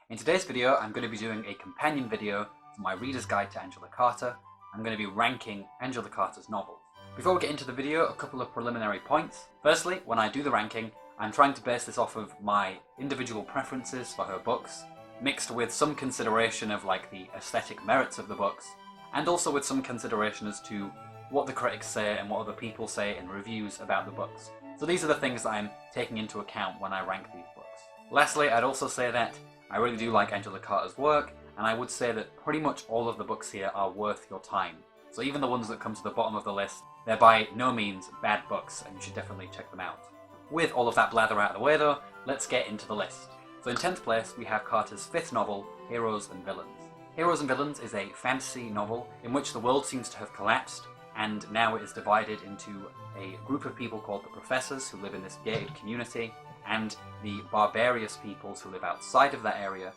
In today's video, I'm going to be doing a companion video to my Reader's Guide to Angela Carter. I'm going to be ranking Angela Carter's novels. Before we get into the video, a couple of preliminary points. Firstly, when I do the ranking, I'm trying to base this off of my individual preferences for her books, mixed with some consideration of like the aesthetic merits of the books, and also with some consideration as to what the critics say and what other people say in reviews about the books. So these are the things that I'm taking into account when I rank these books. Lastly, I'd also say that I really do like Angela Carter's work, and I would say that pretty much all of the books here are worth your time. So even the ones that come to the bottom of the list, they're by no means bad books, and you should definitely check them out. With all of that blather out of the way though, let's get into the list. So in 10th place, we have Carter's 5th novel, Heroes and Villains. Heroes and Villains is a fantasy novel in which the world seems to have collapsed, and now it is divided into a group of people called the Professors, who live in this gated community, and the barbarous peoples who live outside of that area.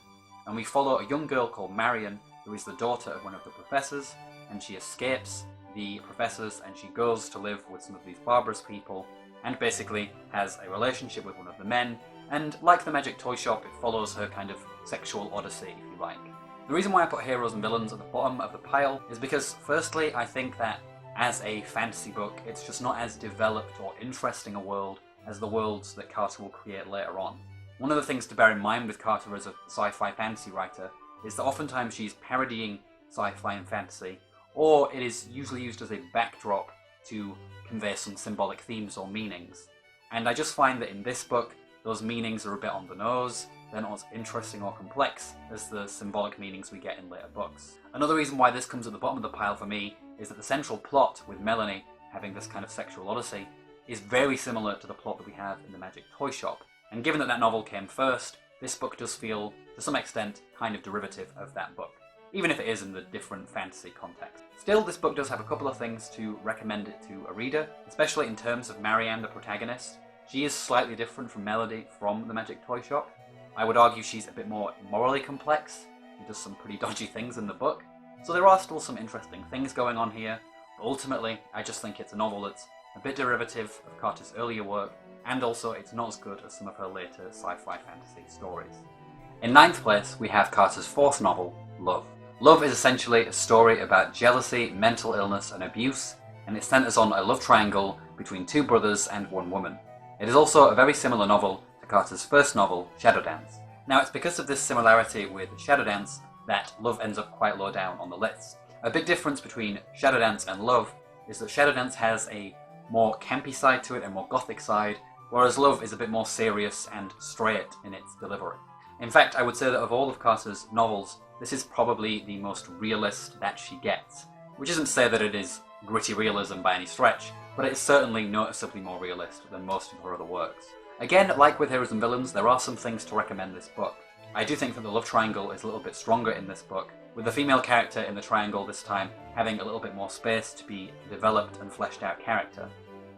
And we follow a young girl called Marion, who is the daughter of one of the Professors, and she escapes the Professors and she goes to live with some of these barbarous people, and basically has a relationship with one of the men, and like the Magic Toyshop, it follows her kind of sexual odyssey, if you like. The reason why I put Heroes and Villains at the bottom of the pile is because, firstly, I think that as a fantasy book, it's just not as developed or interesting a world as the worlds that Carter will create later on. One of the things to bear in mind with Carter as a sci-fi fantasy writer is that oftentimes she's parodying sci-fi and fantasy, or it is usually used as a backdrop to convey some symbolic themes or meanings. And I just find that in this book, those meanings are a bit on the nose. They're not as interesting or complex as the symbolic meanings we get in later books. Another reason why this comes at the bottom of the pile for me is that the central plot, with Melanie having this kind of sexual odyssey, is very similar to the plot that we have in the Magic Toyshop. And given that that novel came first, this book does feel, to some extent, kind of derivative of that book, even if it is in the different fantasy context. Still, this book does have a couple of things to recommend it to a reader, especially in terms of Marianne, the protagonist. She is slightly different from Melody from the Magic Toyshop. I would argue she's a bit more morally complex. She does some pretty dodgy things in the book. So there are still some interesting things going on here, but ultimately, I just think it's a novel that's a bit derivative of Carter's earlier work, and also it's not as good as some of her later sci-fi fantasy stories. In 9th place, we have Carter's 4th novel, Love. Love is essentially a story about jealousy, mental illness, and abuse, and it centers on a love triangle between two brothers and one woman. It is also a very similar novel to Carter's first novel, Shadowdance. Now, it's because of this similarity with Shadowdance that Love ends up quite low down on the list. A big difference between Shadowdance and Love is that Shadowdance has a more campy side to it, a more gothic side, whereas Love is a bit more serious and straight in its delivery. In fact, I would say that of all of Carter's novels, this is probably the most realist that she gets, which isn't to say that it is gritty realism by any stretch, but it is certainly noticeably more realist than most of her other works. Again, like with Heroes and Villains, there are some things to recommend this book. I do think that the love triangle is a little bit stronger in this book, with the female character in the triangle this time having a little bit more space to be a developed and fleshed out character,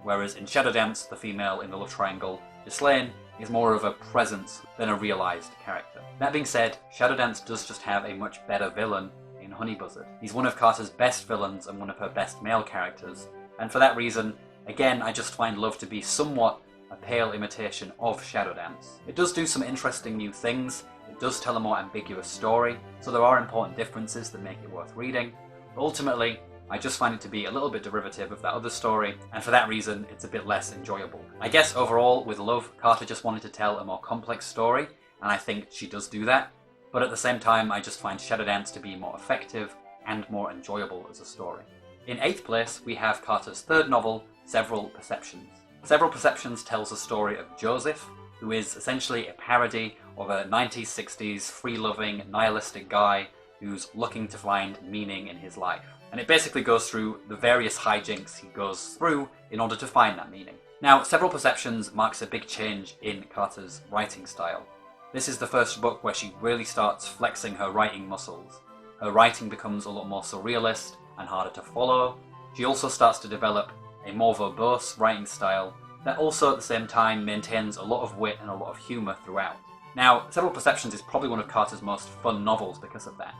whereas in Shadowdance, the female in the love triangle, Ghislaine, is more of a presence than a realised character. That being said, Shadowdance does just have a much better villain in Honeybuzzard. He's one of Carter's best villains and one of her best male characters, and for that reason, again, I just find Love to be somewhat a pale imitation of Shadowdance. It does do some interesting new things, it does tell a more ambiguous story, so there are important differences that make it worth reading, but ultimately, I just find it to be a little bit derivative of that other story, and for that reason, it's a bit less enjoyable. I guess overall, with Love, Carter just wanted to tell a more complex story, and I think she does do that, but at the same time, I just find Shadowdance to be more effective and more enjoyable as a story. In 8th place, we have Carter's 3rd novel, Several Perceptions. Several Perceptions tells the story of Joseph, who is essentially a parody of a 1960s free-loving, nihilistic guy who's looking to find meaning in his life. And it basically goes through the various hijinks he goes through in order to find that meaning. Now, Several Perceptions marks a big change in Carter's writing style. This is the first book where she really starts flexing her writing muscles. Her writing becomes a lot more surrealist and harder to follow. She also starts to develop a more verbose writing style that also at the same time maintains a lot of wit and a lot of humour throughout. Now, Several Perceptions is probably one of Carter's most fun novels because of that.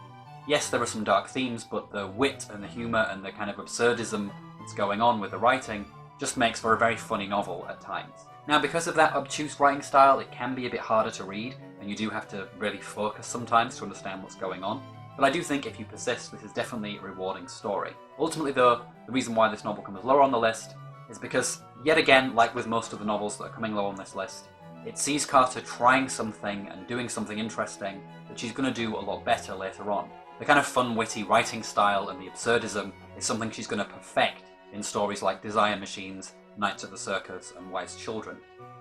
Yes, there are some dark themes, but the wit and the humour and the kind of absurdism that's going on with the writing just makes for a very funny novel at times. Now, because of that obtuse writing style, it can be a bit harder to read, and you do have to really focus sometimes to understand what's going on. But I do think if you persist, this is definitely a rewarding story. Ultimately though, the reason why this novel comes lower on the list is because, yet again, like with most of the novels that are coming low on this list, it sees Carter trying something and doing something interesting that she's going to do a lot better later on. The kind of fun, witty writing style and the absurdism is something she's going to perfect in stories like Desire Machines, Nights at the Circus, and Wise Children.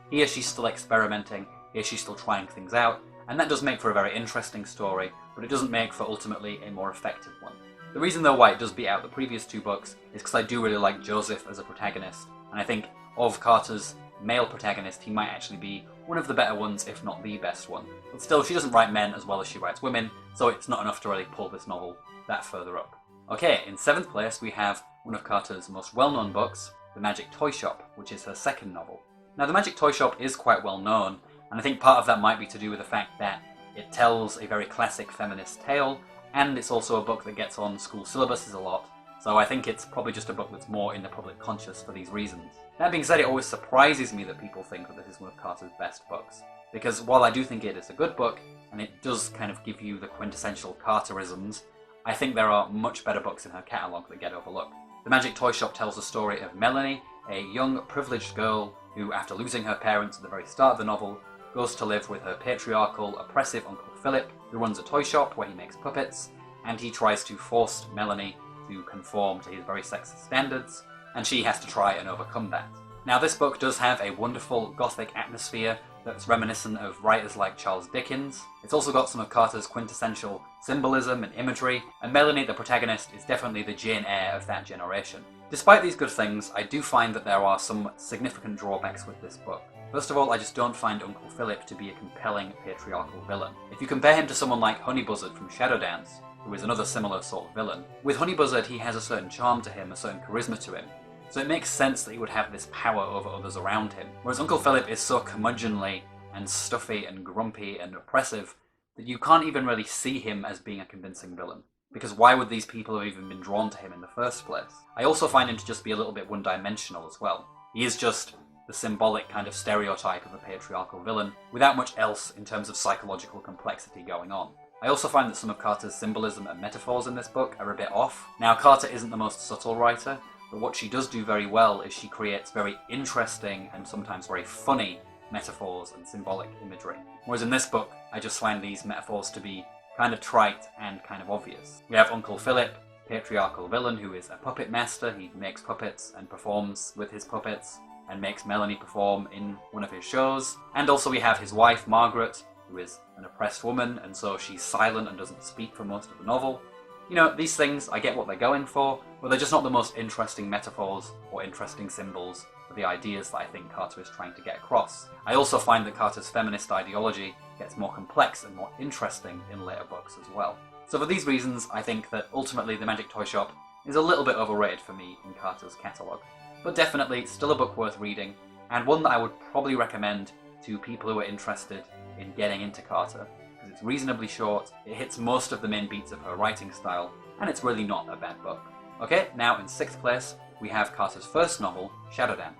Here she's still experimenting, here she's still trying things out, and that does make for a very interesting story, but it doesn't make for ultimately a more effective one. The reason though why it does beat out the previous two books is because I do really like Joseph as a protagonist, and I think of Carter's male protagonist, he might actually be one of the better ones, if not the best one. But still, she doesn't write men as well as she writes women, so it's not enough to really pull this novel that further up. Okay, in 7th place we have one of Carter's most well-known books, The Magic Toyshop, which is her second novel. Now, The Magic Toyshop is quite well known, and I think part of that might be to do with the fact that it tells a very classic feminist tale, and it's also a book that gets on school syllabuses a lot, so I think it's probably just a book that's more in the public conscious for these reasons. That being said, it always surprises me that people think that this is one of Carter's best books, because while I do think it is a good book, and it does kind of give you the quintessential Carterisms, I think there are much better books in her catalogue that get overlooked. The Magic Toyshop tells the story of Melanie, a young, privileged girl who, after losing her parents at the very start of the novel, goes to live with her patriarchal, oppressive Uncle Philip, who runs a toy shop where he makes puppets, and he tries to force Melanie to conform to his very sexist standards, and she has to try and overcome that. Now, this book does have a wonderful Gothic atmosphere that's reminiscent of writers like Charles Dickens. It's also got some of Carter's quintessential symbolism and imagery, and Melanie, the protagonist, is definitely the Jane Eyre of that generation. Despite these good things, I do find that there are some significant drawbacks with this book. First of all, I just don't find Uncle Philip to be a compelling patriarchal villain. If you compare him to someone like Honeybuzzard from Shadowdance, who is another similar sort of villain, with Honeybuzzard he has a certain charm to him, a certain charisma to him, so it makes sense that he would have this power over others around him. Whereas Uncle Philip is so curmudgeonly and stuffy and grumpy and oppressive that you can't even really see him as being a convincing villain. Because why would these people have even been drawn to him in the first place? I also find him to just be a little bit one-dimensional as well. He is just the symbolic kind of stereotype of a patriarchal villain, without much else in terms of psychological complexity going on. I also find that some of Carter's symbolism and metaphors in this book are a bit off. Now, Carter isn't the most subtle writer, but what she does do very well is she creates very interesting and sometimes very funny metaphors and symbolic imagery. Whereas in this book, I just find these metaphors to be kind of trite and kind of obvious. We have Uncle Philip, patriarchal villain who is a puppet master. He makes puppets and performs with his puppets and makes Melanie perform in one of his shows. And also we have his wife, Margaret, who is an oppressed woman, and so she's silent and doesn't speak for most of the novel. You know, these things, I get what they're going for, but they're just not the most interesting metaphors or interesting symbols for the ideas that I think Carter is trying to get across. I also find that Carter's feminist ideology gets more complex and more interesting in later books as well. So for these reasons, I think that ultimately The Magic Toyshop is a little bit overrated for me in Carter's catalogue. But definitely still a book worth reading, and one that I would probably recommend to people who are interested in getting into Carter, because it's reasonably short, it hits most of the main beats of her writing style, and it's really not a bad book. Okay, now in 6th place, we have Carter's first novel, Shadowdance.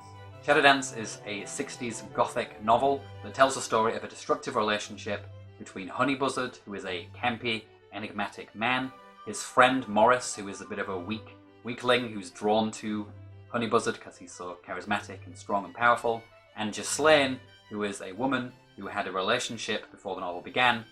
Shadowdance is a 60s Gothic novel that tells the story of a destructive relationship between Honeybuzzard, who is a campy, enigmatic man, his friend Morris, who is a bit of a weakling who's drawn to Honeybuzzard because he's so charismatic and strong and powerful, and Ghislaine, who is a woman who had a relationship before the novel began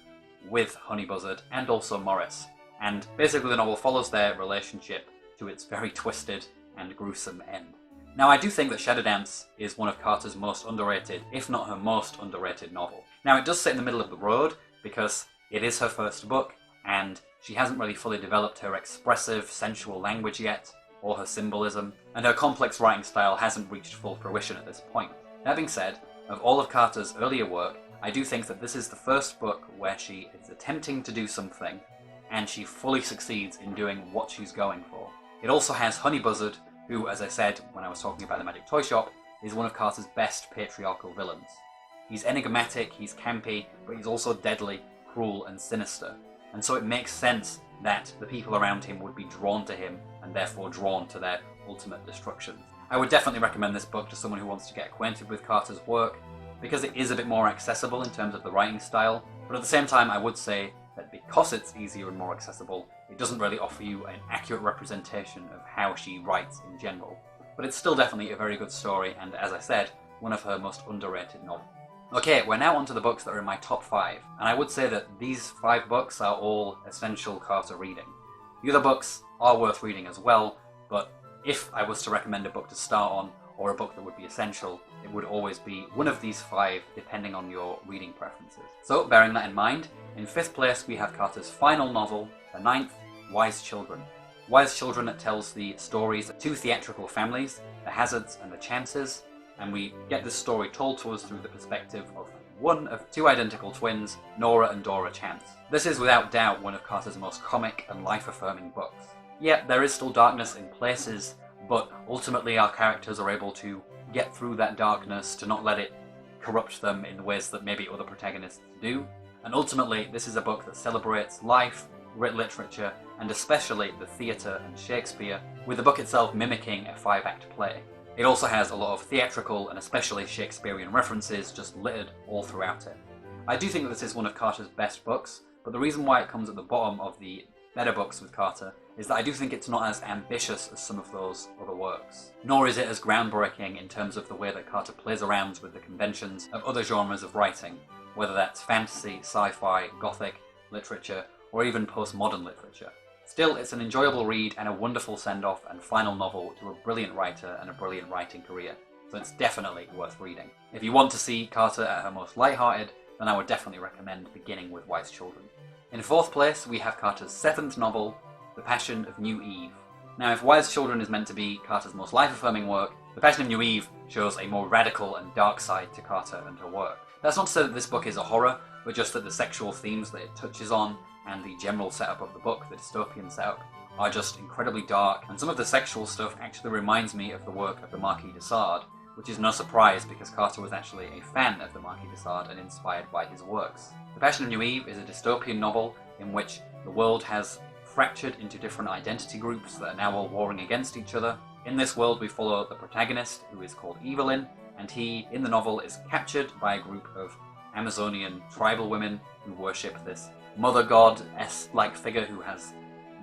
with Honeybuzzard and also Morris. And basically the novel follows their relationship to its very twisted and gruesome end. Now, I do think that Shadowdance is one of Carter's most underrated, if not her most underrated novel. Now, it does sit in the middle of the road because it is her first book, and she hasn't really fully developed her expressive, sensual language yet, or her symbolism, and her complex writing style hasn't reached full fruition at this point. That being said, of all of Carter's earlier work, I do think that this is the first book where she is attempting to do something, and she fully succeeds in doing what she's going for. It also has Honeybuzzard, who, as I said when I was talking about The Magic Toyshop, is one of Carter's best patriarchal villains. He's enigmatic, he's campy, but he's also deadly, cruel, and sinister. And so it makes sense that the people around him would be drawn to him, and therefore drawn to their ultimate destruction. I would definitely recommend this book to someone who wants to get acquainted with Carter's work, because it is a bit more accessible in terms of the writing style, but at the same time I would say that because it's easier and more accessible, it doesn't really offer you an accurate representation of how she writes in general. But it's still definitely a very good story, and as I said, one of her most underrated novels. Okay, we're now on to the books that are in my top 5, and I would say that these 5 books are all essential Carter reading. The other books are worth reading as well, but if I was to recommend a book to start on, or a book that would be essential, it would always be one of these 5, depending on your reading preferences. So, bearing that in mind, in 5th place we have Carter's final novel, the 9th, Wise Children. Wise Children tells the stories of 2 theatrical families, the Hazards and the Chances, and we get this story told to us through the perspective of one of 2 identical twins, Nora and Dora Chance. This is without doubt one of Carter's most comic and life-affirming books. Yeah, there is still darkness in places, but ultimately our characters are able to get through that darkness, to not let it corrupt them in the ways that maybe other protagonists do. And ultimately, this is a book that celebrates life, great literature, and especially the theatre and Shakespeare, with the book itself mimicking a 5-act play. It also has a lot of theatrical and especially Shakespearean references just littered all throughout it. I do think that this is one of Carter's best books, but the reason why it comes at the bottom of the better books with Carter is that I do think it's not as ambitious as some of those other works. Nor is it as groundbreaking in terms of the way that Carter plays around with the conventions of other genres of writing, whether that's fantasy, sci-fi, Gothic, literature, or even postmodern literature. Still, it's an enjoyable read and a wonderful send-off and final novel to a brilliant writer and a brilliant writing career, so it's definitely worth reading. If you want to see Carter at her most lighthearted, then I would definitely recommend beginning with Wise Children. In 4th place, we have Carter's 7th novel, The Passion of New Eve. Now, if Wise Children is meant to be Carter's most life-affirming work, The Passion of New Eve shows a more radical and dark side to Carter and her work. That's not to say that this book is a horror, but just that the sexual themes that it touches on and the general setup of the book, the dystopian setup, are just incredibly dark, and some of the sexual stuff actually reminds me of the work of the Marquis de Sade, which is no surprise because Carter was actually a fan of the Marquis de Sade and inspired by his works. The Passion of New Eve is a dystopian novel in which the world has fractured into different identity groups that are now all warring against each other. In this world we follow the protagonist, who is called Evelyn, and he, in the novel, is captured by a group of Amazonian tribal women who worship this mother god-like figure who has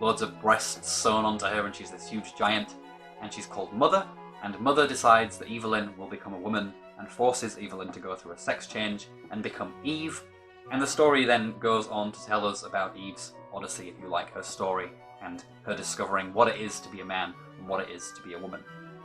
loads of breasts sewn onto her, and she's this huge giant, and she's called Mother, and Mother decides that Evelyn will become a woman and forces Evelyn to go through a sex change and become Eve, and the story then goes on to tell us about Eve's odyssey, if you like, her story, and her discovering what it is to be a man and what it is to be a woman.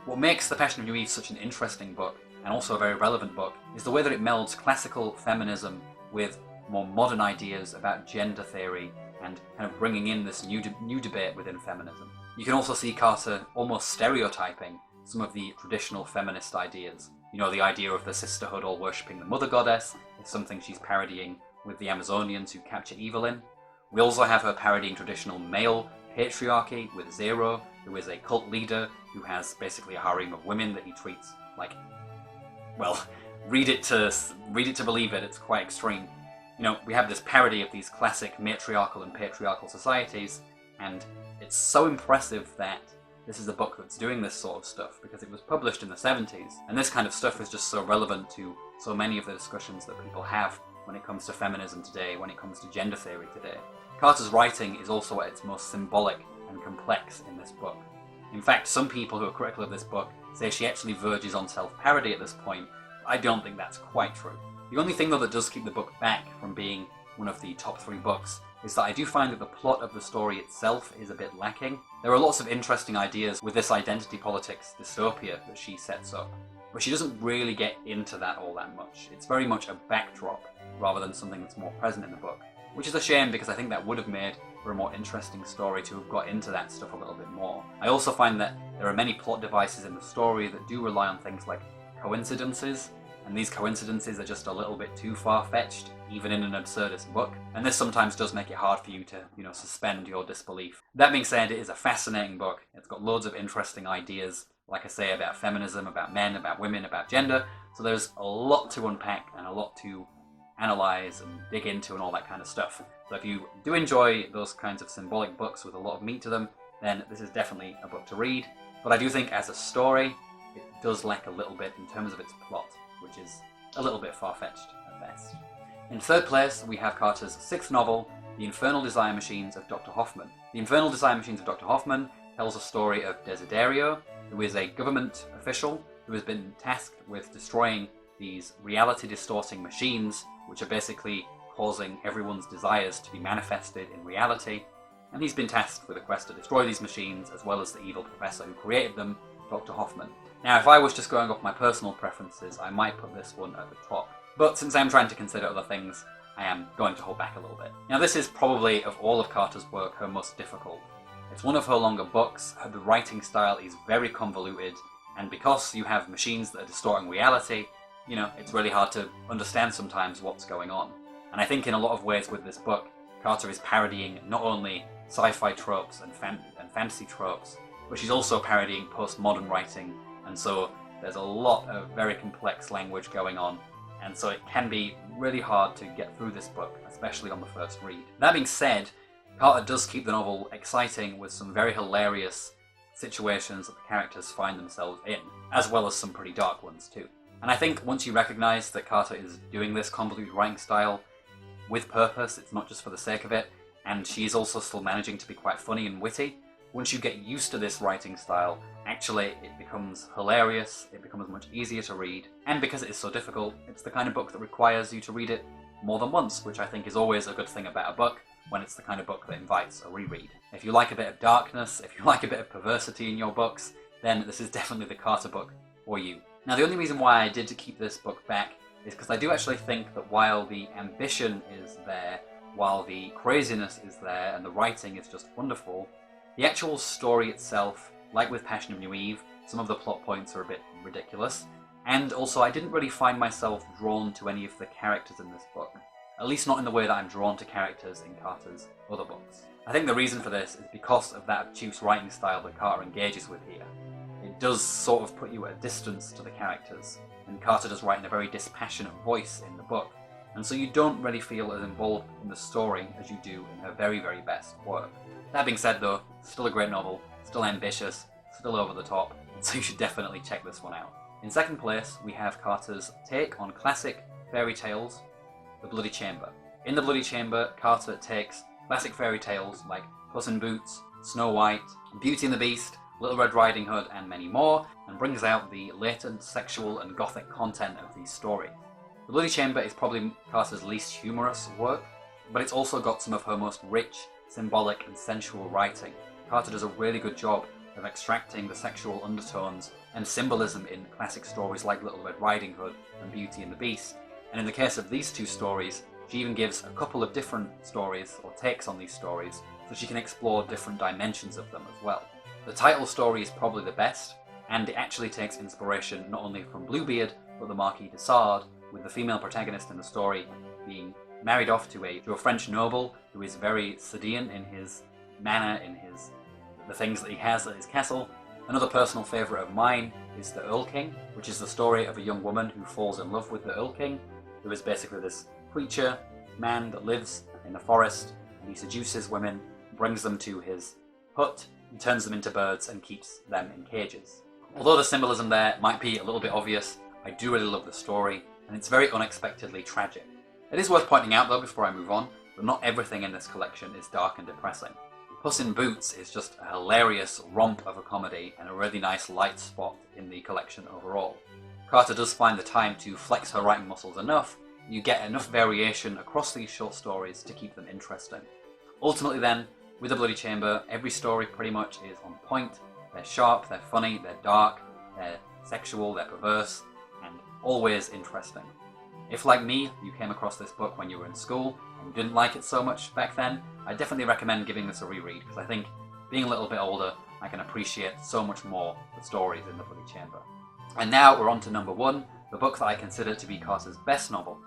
What makes The Passion of New Eve such an interesting book, and also a very relevant book, is the way that it melds classical feminism with more modern ideas about gender theory and kind of bringing in this new debate within feminism. You can also see Carter almost stereotyping some of the traditional feminist ideas. You know, the idea of the sisterhood all worshipping the mother goddess is something she's parodying with the Amazonians who capture Evelyn. We also have her parodying traditional male patriarchy with Zero, who is a cult leader who has basically a harem of women that he treats like, well, read it to believe it, it's quite extreme. You know, we have this parody of these classic matriarchal and patriarchal societies, and it's so impressive that this is a book that's doing this sort of stuff, because it was published in the 70s, and this kind of stuff is just so relevant to so many of the discussions that people have when it comes to feminism today, when it comes to gender theory today. Carter's writing is also at its most symbolic and complex in this book. In fact, some people who are critical of this book say she actually verges on self-parody at this point. I don't think that's quite true. The only thing though that does keep the book back from being one of the top 3 books is that I do find that the plot of the story itself is a bit lacking. There are lots of interesting ideas with this identity politics dystopia that she sets up, but she doesn't really get into that all that much. It's very much a backdrop rather than something that's more present in the book, which is a shame because I think that would have made for a more interesting story to have got into that stuff a little bit more. I also find that there are many plot devices in the story that do rely on things like coincidences, and these coincidences are just a little bit too far-fetched, even in an absurdist book, and this sometimes does make it hard for you to, suspend your disbelief. That being said, it is a fascinating book. It's got loads of interesting ideas, like I say, about feminism, about men, about women, about gender, so there's a lot to unpack and a lot to analyze and dig into and all that kind of stuff. So if you do enjoy those kinds of symbolic books with a lot of meat to them, then this is definitely a book to read. But I do think as a story, does lack a little bit in terms of its plot, which is a little bit far-fetched at best. In third place, we have Carter's sixth novel, The Infernal Design Machines of Dr. Hoffman. The Infernal Design Machines of Dr. Hoffman tells a story of Desiderio, who is a government official who has been tasked with destroying these reality-distorting machines, which are basically causing everyone's desires to be manifested in reality. And he's been tasked with a quest to destroy these machines, as well as the evil professor who created them, Dr. Hoffman. Now, if I was just going off my personal preferences, I might put this one at the top. But since I'm trying to consider other things, I am going to hold back a little bit. Now, this is probably, of all of Carter's work, her most difficult. It's one of her longer books, the writing style is very convoluted, and because you have machines that are distorting reality, you know, it's really hard to understand sometimes what's going on. And I think in a lot of ways with this book, Carter is parodying not only sci-fi tropes and fantasy tropes, but she's also parodying postmodern writing, and so there's a lot of very complex language going on, and so it can be really hard to get through this book, especially on the first read. That being said, Carter does keep the novel exciting with some very hilarious situations that the characters find themselves in, as well as some pretty dark ones too. And I think once you recognise that Carter is doing this convoluted writing style with purpose, it's not just for the sake of it, and she's also still managing to be quite funny and witty, once you get used to this writing style, actually it becomes hilarious, it becomes much easier to read, and because it is so difficult, it's the kind of book that requires you to read it more than once, which I think is always a good thing about a book, when it's the kind of book that invites a reread. If you like a bit of darkness, if you like a bit of perversity in your books, then this is definitely the Carter book for you. Now, the only reason why I did to keep this book back is because I do actually think that while the ambition is there, while the craziness is there, and the writing is just wonderful, the actual story itself, like with Passion of New Eve, some of the plot points are a bit ridiculous, and also I didn't really find myself drawn to any of the characters in this book. At least not in the way that I'm drawn to characters in Carter's other books. I think the reason for this is because of that obtuse writing style that Carter engages with here. It does sort of put you at a distance to the characters, and Carter does write in a very dispassionate voice in the book, and so you don't really feel as involved in the story as you do in her very, very best work. That being said though, still a great novel, still ambitious, still over the top, so you should definitely check this one out. In second place, we have Carter's take on classic fairy tales, The Bloody Chamber. In The Bloody Chamber, Carter takes classic fairy tales like Puss in Boots, Snow White, Beauty and the Beast, Little Red Riding Hood, and many more, and brings out the latent sexual and gothic content of these stories. The Bloody Chamber is probably Carter's least humorous work, but it's also got some of her most rich, symbolic, and sensual writing. Carter does a really good job of extracting the sexual undertones and symbolism in classic stories like Little Red Riding Hood and Beauty and the Beast, and in the case of these two stories, she even gives a couple of different stories, or takes on these stories, so she can explore different dimensions of them as well. The title story is probably the best, and it actually takes inspiration not only from Bluebeard, but the Marquis de Sade, with the female protagonist in the story being married off to a French noble who is very Sadean in his manner, in the things that he has at his castle. Another personal favourite of mine is The Earl King, which is the story of a young woman who falls in love with the Earl King, who is basically this preacher man that lives in the forest, and he seduces women, brings them to his hut, and turns them into birds and keeps them in cages. Although the symbolism there might be a little bit obvious, I do really love the story, and it's very unexpectedly tragic. It is worth pointing out though, before I move on, that not everything in this collection is dark and depressing. Puss in Boots is just a hilarious romp of a comedy and a really nice light spot in the collection overall. Carter does find the time to flex her writing muscles enough, and you get enough variation across these short stories to keep them interesting. Ultimately then, with The Bloody Chamber, every story pretty much is on point. They're sharp, they're funny, they're dark, they're sexual, they're perverse, and always interesting. If, like me, you came across this book when you were in school and you didn't like it so much back then, I definitely recommend giving this a reread, because I think, being a little bit older, I can appreciate so much more the stories in The Bloody Chamber. And now we're on to number one, the book that I consider to be Carter's best novel.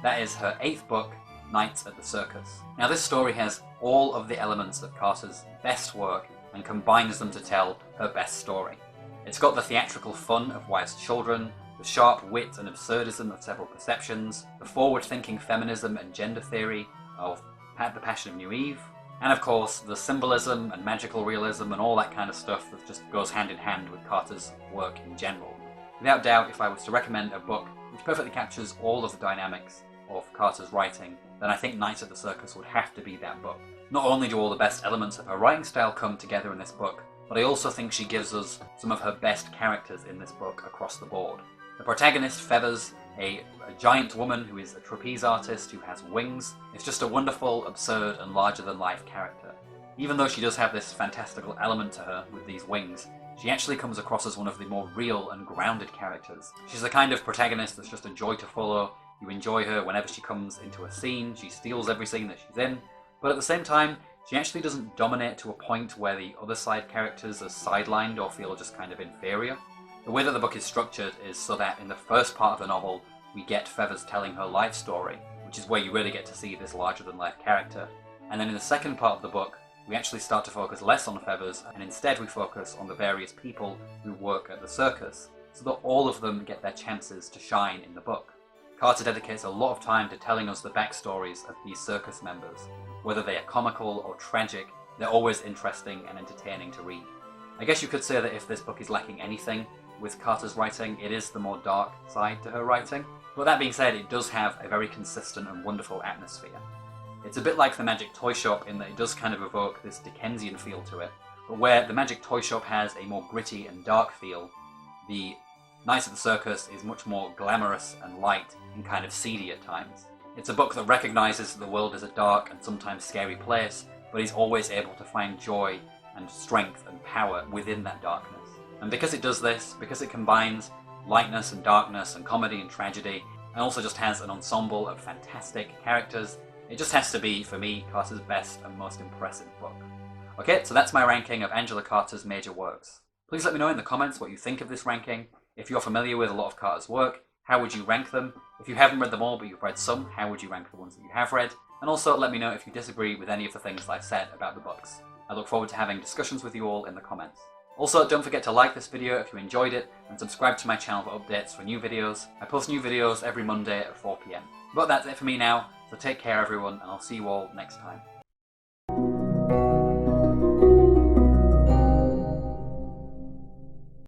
That is her 8th book, Nights at the Circus. Now this story has all of the elements of Carter's best work and combines them to tell her best story. It's got the theatrical fun of Wise Children, the sharp wit and absurdism of Several Perceptions, the forward-thinking feminism and gender theory of The Passion of New Eve, and of course the symbolism and magical realism and all that kind of stuff that just goes hand in hand with Carter's work in general. Without doubt, if I was to recommend a book which perfectly captures all of the dynamics of Carter's writing, then I think Nights at the Circus would have to be that book. Not only do all the best elements of her writing style come together in this book, but I also think she gives us some of her best characters in this book across the board. The protagonist, Feathers, a giant woman who is a trapeze artist who has wings, is just a wonderful, absurd, and larger-than-life character. Even though she does have this fantastical element to her with these wings, she actually comes across as one of the more real and grounded characters. She's the kind of protagonist that's just a joy to follow. You enjoy her whenever she comes into a scene, she steals every scene that she's in, but at the same time, she actually doesn't dominate to a point where the other side characters are sidelined or feel just kind of inferior. The way that the book is structured is so that in the first part of the novel, we get Feathers telling her life story, which is where you really get to see this larger-than-life character. And then in the second part of the book, we actually start to focus less on Feathers, and instead we focus on the various people who work at the circus, so that all of them get their chances to shine in the book. Carter dedicates a lot of time to telling us the backstories of these circus members. Whether they are comical or tragic, they're always interesting and entertaining to read. I guess you could say that if this book is lacking anything with Carter's writing, it is the more dark side to her writing. But that being said, it does have a very consistent and wonderful atmosphere. It's a bit like the Magic Toyshop in that it does kind of evoke this Dickensian feel to it, but where the Magic Toyshop has a more gritty and dark feel, the Nights at the Circus is much more glamorous and light and kind of seedy at times. It's a book that recognises that the world is a dark and sometimes scary place, but is always able to find joy and strength and power within that darkness. And because it does this, because it combines lightness and darkness and comedy and tragedy, and also just has an ensemble of fantastic characters, it just has to be, for me, Carter's best and most impressive book. Okay, so that's my ranking of Angela Carter's major works. Please let me know in the comments what you think of this ranking. If you're familiar with a lot of Carter's work, how would you rank them? If you haven't read them all but you've read some, how would you rank the ones that you have read? And also let me know if you disagree with any of the things I've said about the books. I look forward to having discussions with you all in the comments. Also, don't forget to like this video if you enjoyed it, and subscribe to my channel for updates for new videos. I post new videos every Monday at 4 PM. But that's it for me now, so take care everyone, and I'll see you all next time.